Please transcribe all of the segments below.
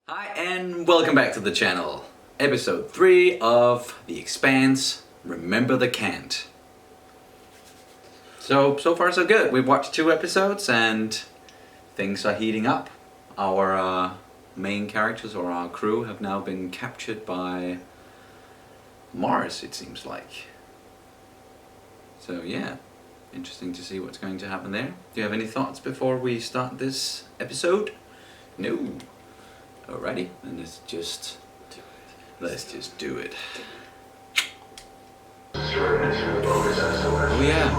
Hi and welcome back to the channel. Episode 3 of The Expanse, Remember the Cant. So far so good. We've watched 2 episodes and things are heating up. Our main characters or our crew have now been captured by Mars, it seems like. So yeah, interesting to see what's going to happen there. Do you have any thoughts before we start this episode? No. Alrighty, then let's just do it. Oh yeah.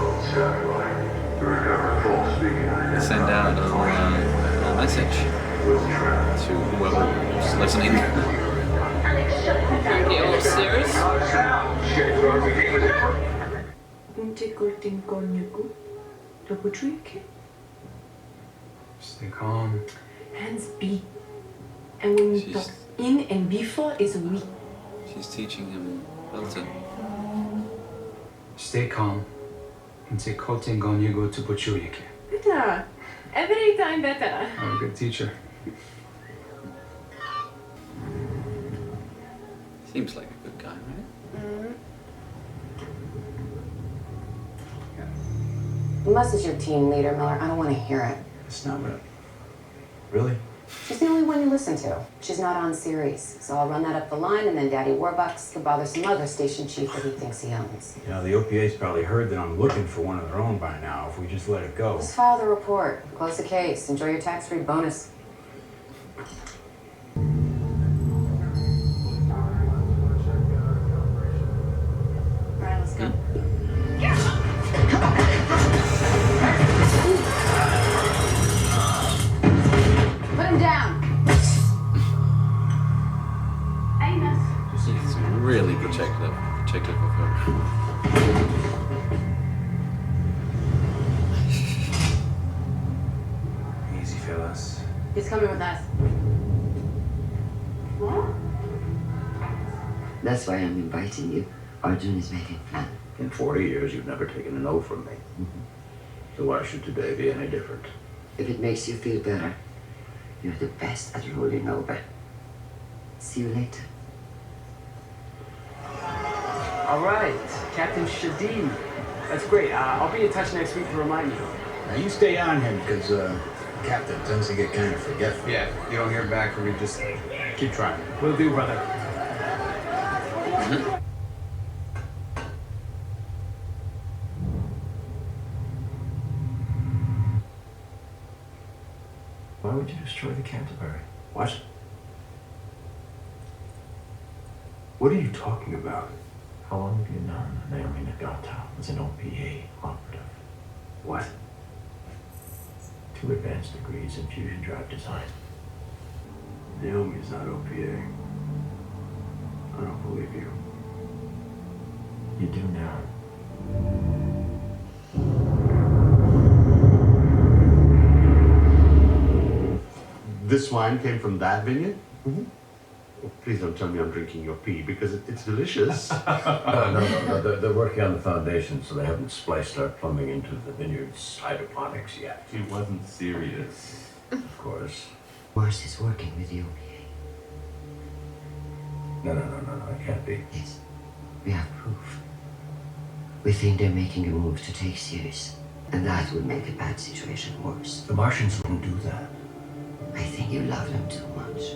Send out a little message to whoever's listening. Okay, all serious? Stay calm. Hands B. And when you talk in and before is we. She's teaching him Belton. Stay calm. And say koten gonyego to pochuyeke. Better. Every time better. I'm a good teacher. Seems like a good guy, right? Unless it's your team leader, Miller, I don't want to hear it. It's not real. Really? She's the only one you listen to. She's not on series. So I'll run that up the line, and then Daddy Warbucks can bother some other station chief that he thinks he owns. You know, the OPA's probably heard that I'm looking for one of their own by now, if we just let it go. Just file the report. Close the case. Enjoy your tax-free bonus. All right, let's go. Put him down. He's really protective of her. Easy, fellas. He's coming with us. What? That's why I'm inviting you. Arjun is making plan. In 40 years, you've never taken a no from me. So why should today be any different? If it makes you feel better, you're the best at rolling over. See you later. All right, Captain Shadid. That's great. I'll be in touch next week to remind you. Now you stay on him, because Captain tends to get kind of forgetful. Yeah, you don't hear back from me, just keep trying. Will do, brother. Why would you destroy the Canterbury? What? What are you talking about? How long have you known Naomi Nagata was an OPA operative? What? 2 advanced degrees in fusion drive design. Naomi's not OPA. I don't believe you. You do now. This wine came from that vineyard? Mm-hmm. Oh, please don't tell me I'm drinking your pee, because it's delicious. No, they're working on the foundation, so they haven't spliced our plumbing into the vineyard's hydroponics yet. He wasn't serious. Of course. Mars is working with the OPA. No, it can't be. Yes, we have proof. We think they're making a move to take serious, and that would make a bad situation worse. The Martians wouldn't do that. I think you love them too much.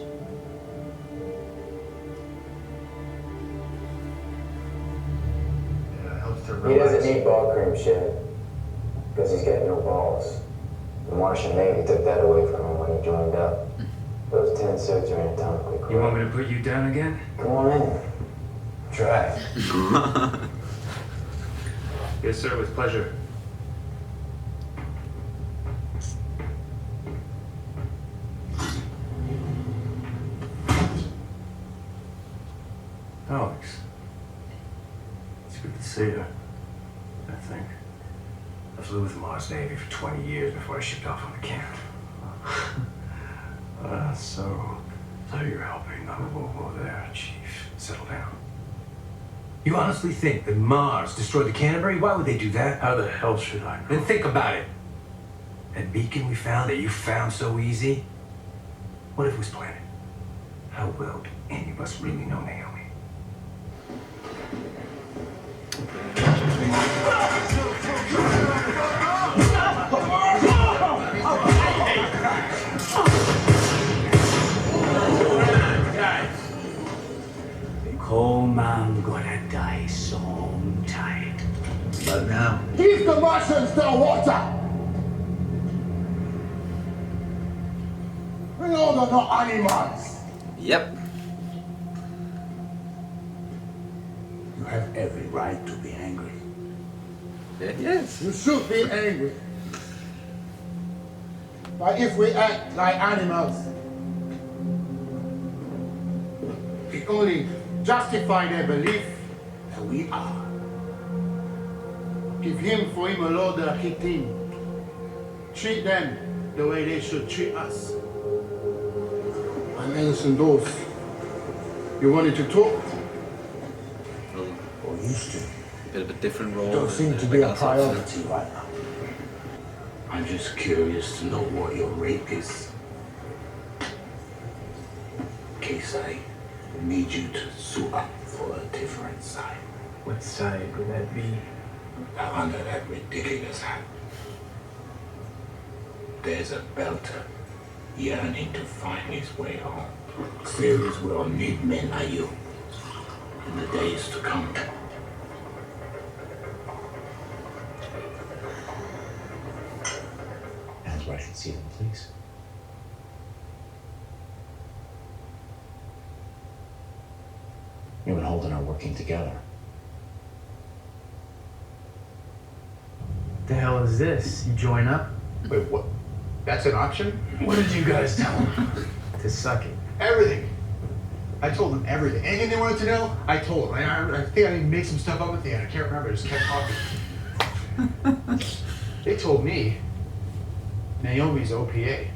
He doesn't need ball cream shit, because he's got no balls. The Martian Navy took that away from him when he joined up. Those 10 suits are anatomically correct. You want me to put you down again? Come on in. Try. Yes, sir, with pleasure. Alex. It's good to see you, I think. I flew with the Mars Navy for 20 years before I shipped off on the Cant. So you're helping Namabobo there, Chief. Settle down. You honestly think that Mars destroyed the Canterbury? Why would they do that? How the hell should I know? Then think about it. That beacon we found that you found so easy, what if it was planted? How well do any of us really know Naomi? Coal man gonna die sometime. But now, Give the Martians their water! We know they're not animals. Yep. You have every right to be angry. Yes. You should be angry. But if we act like animals, it only justify their belief that we are. Give him for him alone the Kitin. Treat them the way they should treat us. And Anderson those. You wanted to talk? Or used to? Bit of a different role. Don't seem to be a priority right now. I'm just curious to know what your rate is. In case I need you to suit up for a different side. What side would that be? Under that ridiculous hat. There's a belter yearning to find his way home. Series will need men like you in the days to come. That's where I should see them, please. You and Holden are working together. The hell is this? You join up? Wait, what? That's an option? What did you guys tell him? To suck it. Everything. I told them everything. Anything they wanted to know, I told them. I think I even made some stuff up at the end. I can't remember. I just kept talking. They told me Naomi's OPA.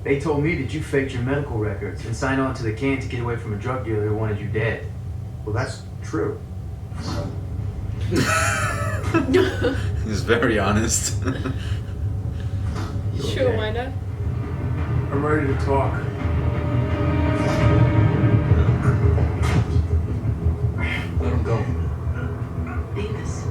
They told me that you faked your medical records and signed on to the Cant to get away from a drug dealer who wanted you dead. Well, that's true. He's very honest. Sure, why not? I'm ready to talk. Let him go. Angus.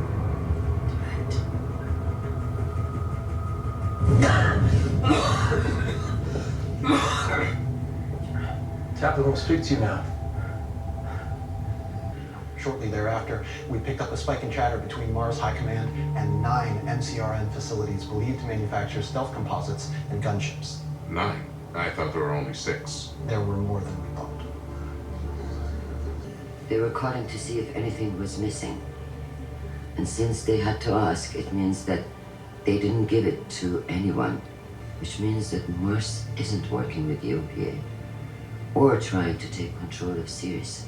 Captain will speak to you now. Shortly thereafter, we picked up a spike in chatter between Mars High Command and 9 MCRN facilities believed to manufacture stealth composites and gunships. 9? I thought there were only 6. There were more than we thought. They were calling to see if anything was missing. And since they had to ask, it means that they didn't give it to anyone, which means that Mars isn't working with the OPA or trying to take control of Sirius.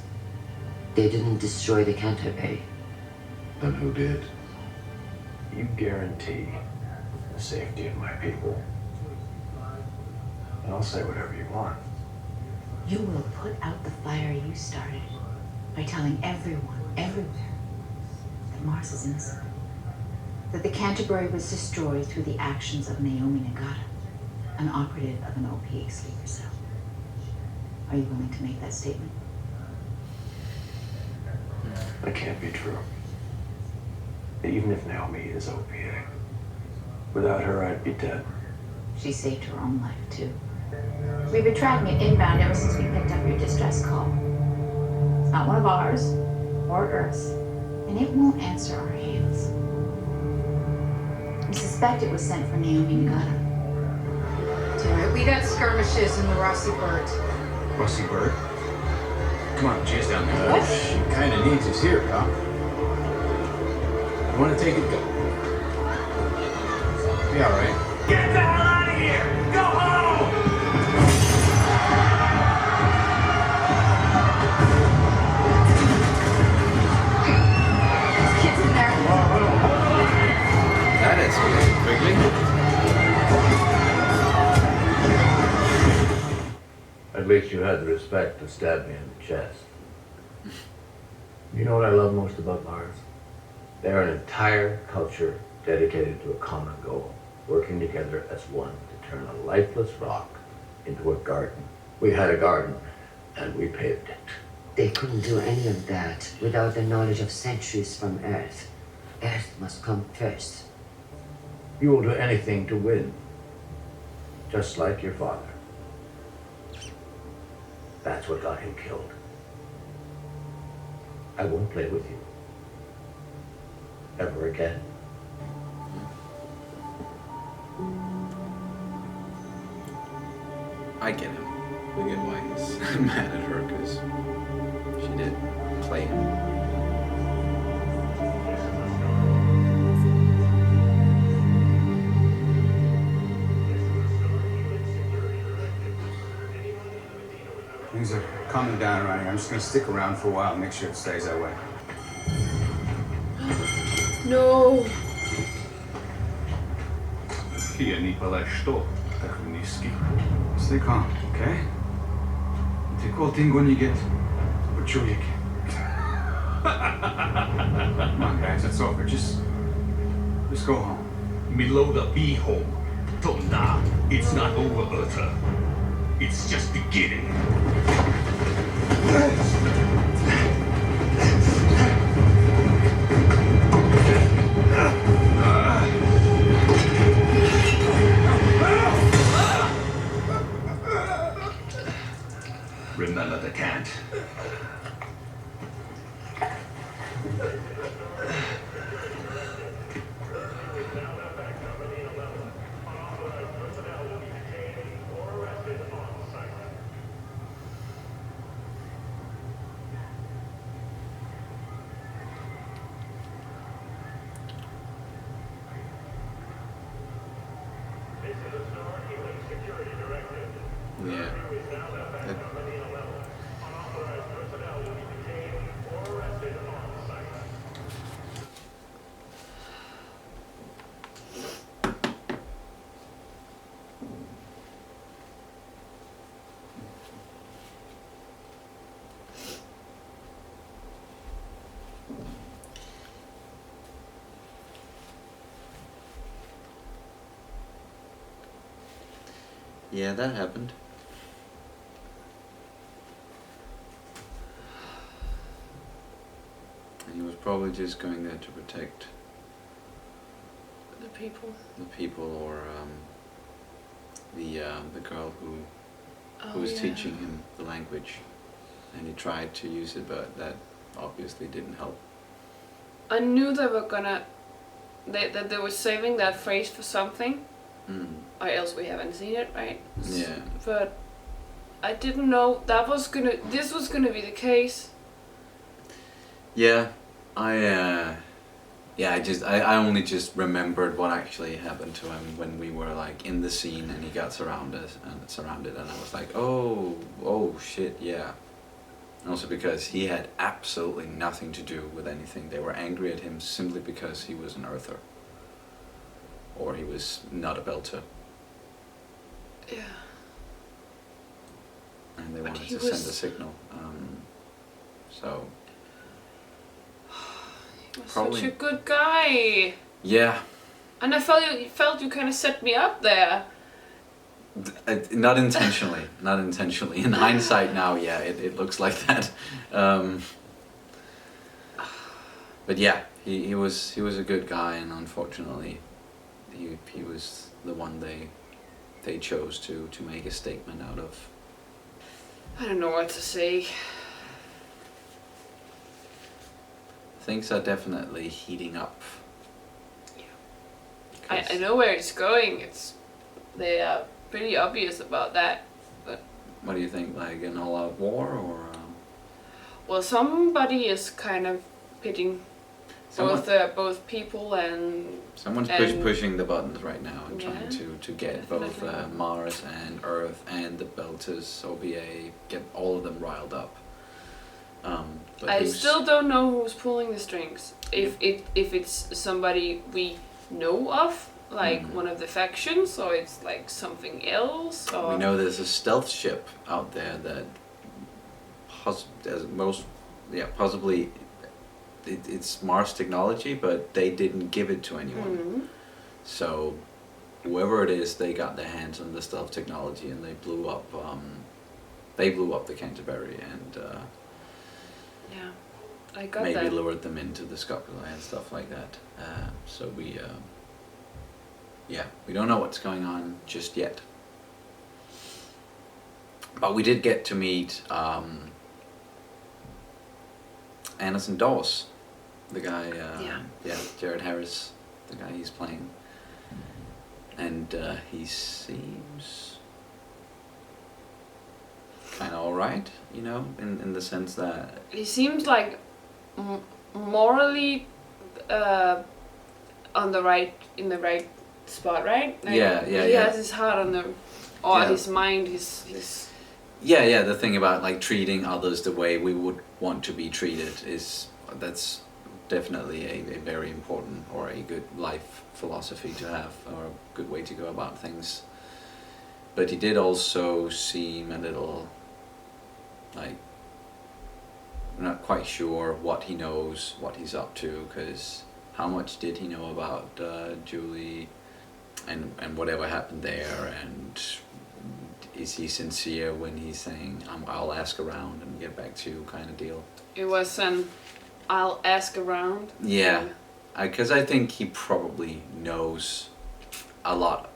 They didn't destroy the Canterbury. Then who did? You guarantee the safety of my people. And I'll say whatever you want. You will put out the fire you started by telling everyone, everywhere, that Mars is innocent. That the Canterbury was destroyed through the actions of Naomi Nagata, an operative of an OPA sleeper cell. Are you willing to make that statement? That can't be true. Even if Naomi is OPA. Without her, I'd be dead. She saved her own life, too. We've been tracking it inbound ever since we picked up your distress call. It's not one of ours, or Earth's, and it won't answer our hails. We suspect it was sent for Naomi Nagata. Damn it, we got skirmishes in the Rossi Bird. Rusty Bird? Come on, Jay's down there. What? She kinda needs us here, pal. You wanna take it? Go. Be alright. Get the hell out of here! Go home! There's kids in there. That escalated quickly. At least you had the respect to stab me in the chest. You know what I love most about Mars? They're an entire culture dedicated to a common goal, working together as one to turn a lifeless rock into a garden. We had a garden and we paved it. They couldn't do any of that without the knowledge of centuries from Earth. Earth must come first. You will do anything to win, just like your father. That's what got him killed. I won't play with you. Ever again. I get him. I get why he's mad at her, because she did play him. Things are calming down around here. I'm just gonna stick around for a while and make sure it stays that way. No. Stay calm, okay? Take all thing when you get Pachulik. Come on, guys, it's over. Just go home. Miloda, be home. Tonda, it's not over, Bertha. It's just beginning. Remember the Cant. Yeah. Yeah, that happened. And he was probably just going there to protect The people. or the girl who Oh, was yeah. teaching him the language, and he tried to use it, but that obviously didn't help. I knew they were gonna, that they were saving that phrase for something, or else we haven't seen it, right? Yeah. But I didn't know this was gonna be the case. Yeah, I only just remembered what actually happened to him when we were like in the scene and he got surrounded, and I was like, oh shit, yeah. And also because he had absolutely nothing to do with anything. They were angry at him simply because he was an Earther. Or he was not a Belter. Yeah. And they But wanted he to send a was- signal. So He was probably such a good guy. yeah. And I felt you kind of set me up there. Not intentionally, not intentionally. In hindsight now, yeah, it looks like that. But yeah, he was a good guy, and unfortunately, he was the one they chose to make a statement out of. I don't know what to say. Things are definitely heating up. I know where it's going. They are pretty obvious about that. But What do you think, like an all-out war, or? well, somebody is kind of pitting both people and Someone's pushing the buttons right now and trying to get both Mars and Earth and the Belters, OBA, get all of them riled up. But I still don't know who's pulling the strings. If it's somebody we know of, like one of the factions, or it's like something else. Or we know there's a stealth ship out there that possibly it's Mars technology, but they didn't give it to anyone. Mm-hmm. they blew up the Canterbury and Yeah, I got maybe that. lured them into the Scopula and stuff like that. So we don't know what's going on just yet. But we did get to meet Anderson Dawes, the guy, Jared Harris, the guy he's playing. And he seems kind of alright, you know, in the sense that... He seems like morally in the right spot, right? Like, he has his heart on the, or his mind, his Yeah, the thing about like treating others the way we would want to be treated that's definitely a very important or a good life philosophy to have, or a good way to go about things. But he did also seem a little like not quite sure what he knows, what he's up to, because how much did he know about Julie and whatever happened there, and is he sincere when he's saying I'll ask around and get back to you kind of deal? It was an I'll ask around. Yeah, because I think he probably knows a lot.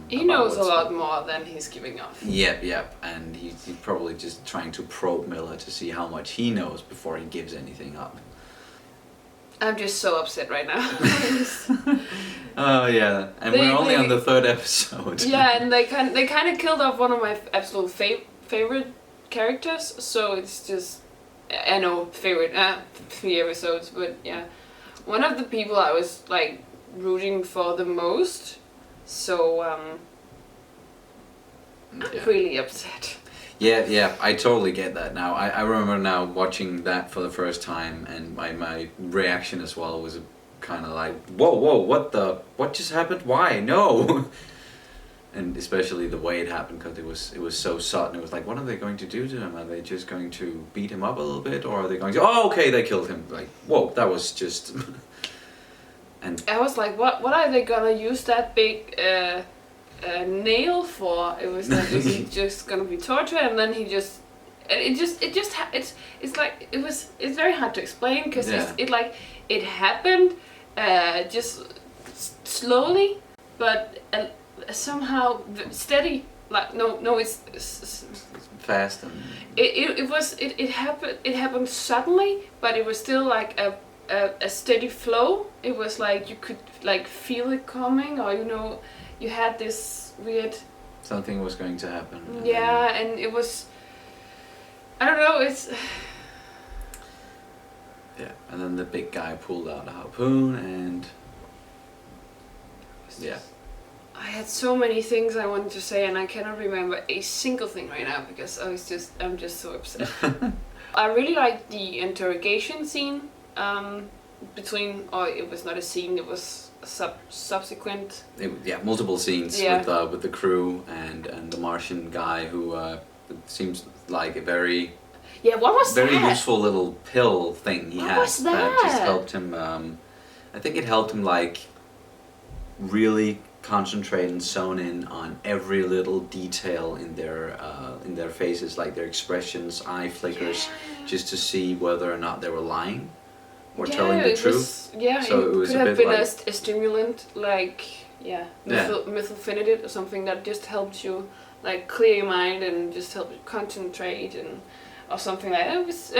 He knows a lot more than he's giving off. Yep, and he's probably just trying to probe Miller to see how much he knows before he gives anything up. I'm just so upset right now. Oh yeah, and we're only on the 3rd episode. Yeah, and they kind of killed off one of my absolute favorite characters. So it's just, I know, favorite 3 episodes, but yeah, one of the people I was like rooting for the most. So I'm really upset. Yeah, I totally get that now. I remember now watching that for the first time, and my reaction as well was kind of like, whoa, what just happened? Why? No! And especially the way it happened, because it was so sudden. It was like, what are they going to do to him? Are they just going to beat him up a little bit, or are they going to, oh, okay, they killed him. Like, whoa, that was just... And I was like, what are they gonna use that big nail for? It was like, is he just gonna be tortured? And then he just, it's like, it's very hard to explain, because it happened just slowly, but somehow steady. Like no, it's fast. And it happened suddenly, but it was still like a steady flow. It was like you could like feel it coming, or you had this weird something was going to happen. And it was, I don't know, it's and then the big guy pulled out a harpoon, and I had so many things I wanted to say, and I cannot remember a single thing right now because I'm just so upset. I really liked the interrogation scene between, or it was not a scene, it was a subsequent. Multiple scenes with the crew and the Martian guy who seems like a very what was very that? useful little pill thing he had was that? just helped him. I think it helped him like really concentrate and zone in on every little detail in their faces, like their expressions, eye flickers, just to see whether or not they were lying or telling the truth. So it was could a have bit been like a stimulant, like methylphenidate or something that just helped you like clear your mind and just help you concentrate and or something like that. It was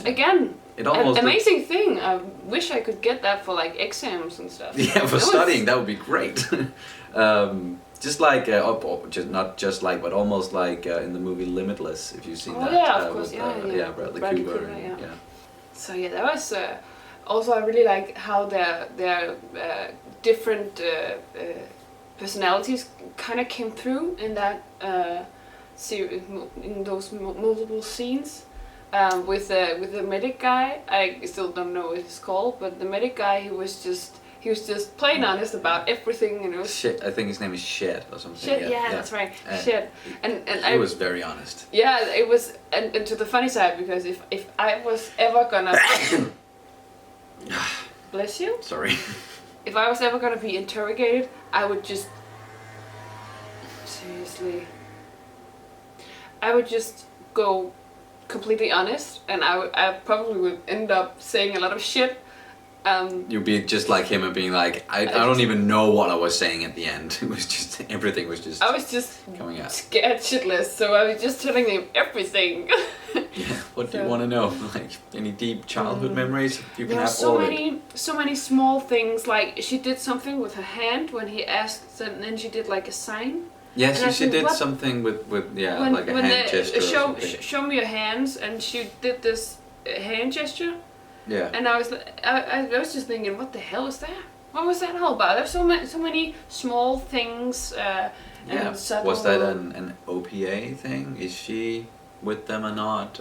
again it almost an amazing thing. I wish I could get that for like exams and stuff. Yeah, for studying that would be great. Just like not just like, but almost like in the movie Limitless, if you've seen that. Yeah, of course. With, Bradley Cooper. Yeah. So yeah, that was also, I really like how their different personalities kind of came through in that series, in those multiple scenes. With the medic guy, I still don't know what he's called, but the medic guy, he was just plain honest about everything, Shit, I think his name is Shed or something. Shit, that's right. Shit, and he was very honest. Yeah, it was, and to the funny side, because if I was ever gonna bless you. Sorry. If I was ever gonna be interrogated, I would just seriously. I would just go completely honest, and I probably would end up saying a lot of shit. You'd be just like him and being like, I don't even know what I was saying at the end. It was just, everything was just I was just coming out. scared shitless, so I was just telling him everything. Yeah, what do you want to know? Like, any deep childhood memories? You can There are have so all many small things, like she did something with her hand when he asked, and then she did like a sign. Yes, And I she think, did what? something with yeah, When, like a when hand they gesture. or something. show me your hands, and she did this hand gesture. Yeah. And I was just thinking, what the hell is that? What was that all about? There's so many small things. And subtle. Was that an OPA thing? Is she with them or not?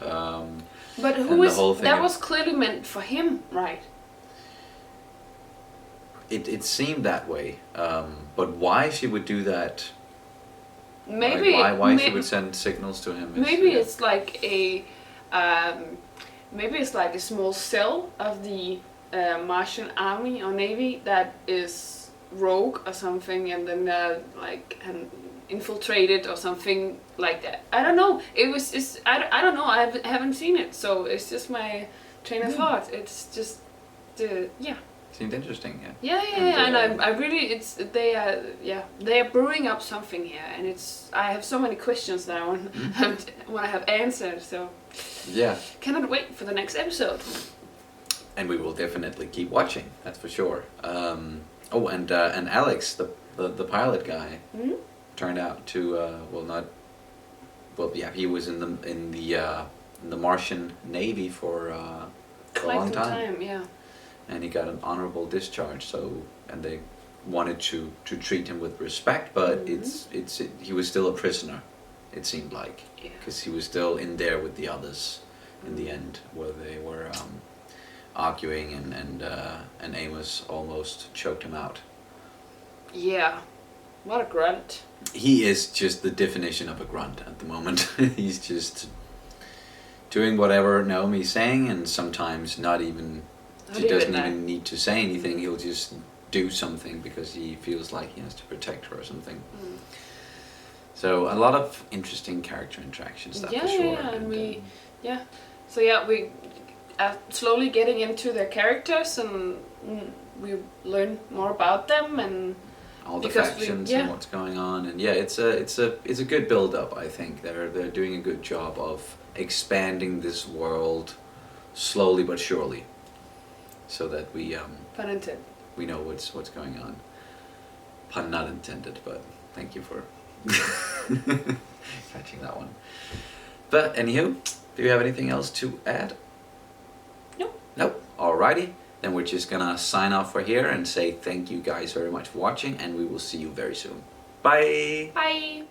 But who is that? Was clearly meant for him, right? It seemed that way, but why she would do that? Maybe like why she would send signals to him? Maybe it's like a maybe it's like a small cell of the Martian army or navy that is rogue or something, and then like infiltrated or something like that. I don't know. I don't know. I haven't seen it, so it's just my train of thought. It's just yeah. Seemed interesting, yeah. Yeah, and I really, they are brewing up something here, and I have so many questions that I want to have answered. So yeah, cannot wait for the next episode. And we will definitely keep watching. That's for sure. Oh, and Alex, the pilot guy, turned out to he was in the Martian Navy for a long time. Yeah. And he got an honorable discharge. And they wanted to treat him with respect, but he was still a prisoner. It seemed like, because he was still in there with the others in the end, where they were arguing, and Amos almost choked him out. Yeah, what a grunt. He is just the definition of a grunt at the moment. He's just doing whatever Naomi's saying, and sometimes not even. He doesn't even need to say anything. He'll just do something because he feels like he has to protect her or something. So a lot of interesting character interactions, that's for sure. Yeah, and we are slowly getting into their characters, and we learn more about them and all the factions and what's going on, and it's a good build up. I think they're doing a good job of expanding this world slowly but surely, so that we we know what's going on. Pun not intended, but thank you for catching that one. But anywho, do you have anything else to add? Nope. Alrighty, then we're just gonna sign off for here and say thank you guys very much for watching, and we will see you very soon. Bye. Bye.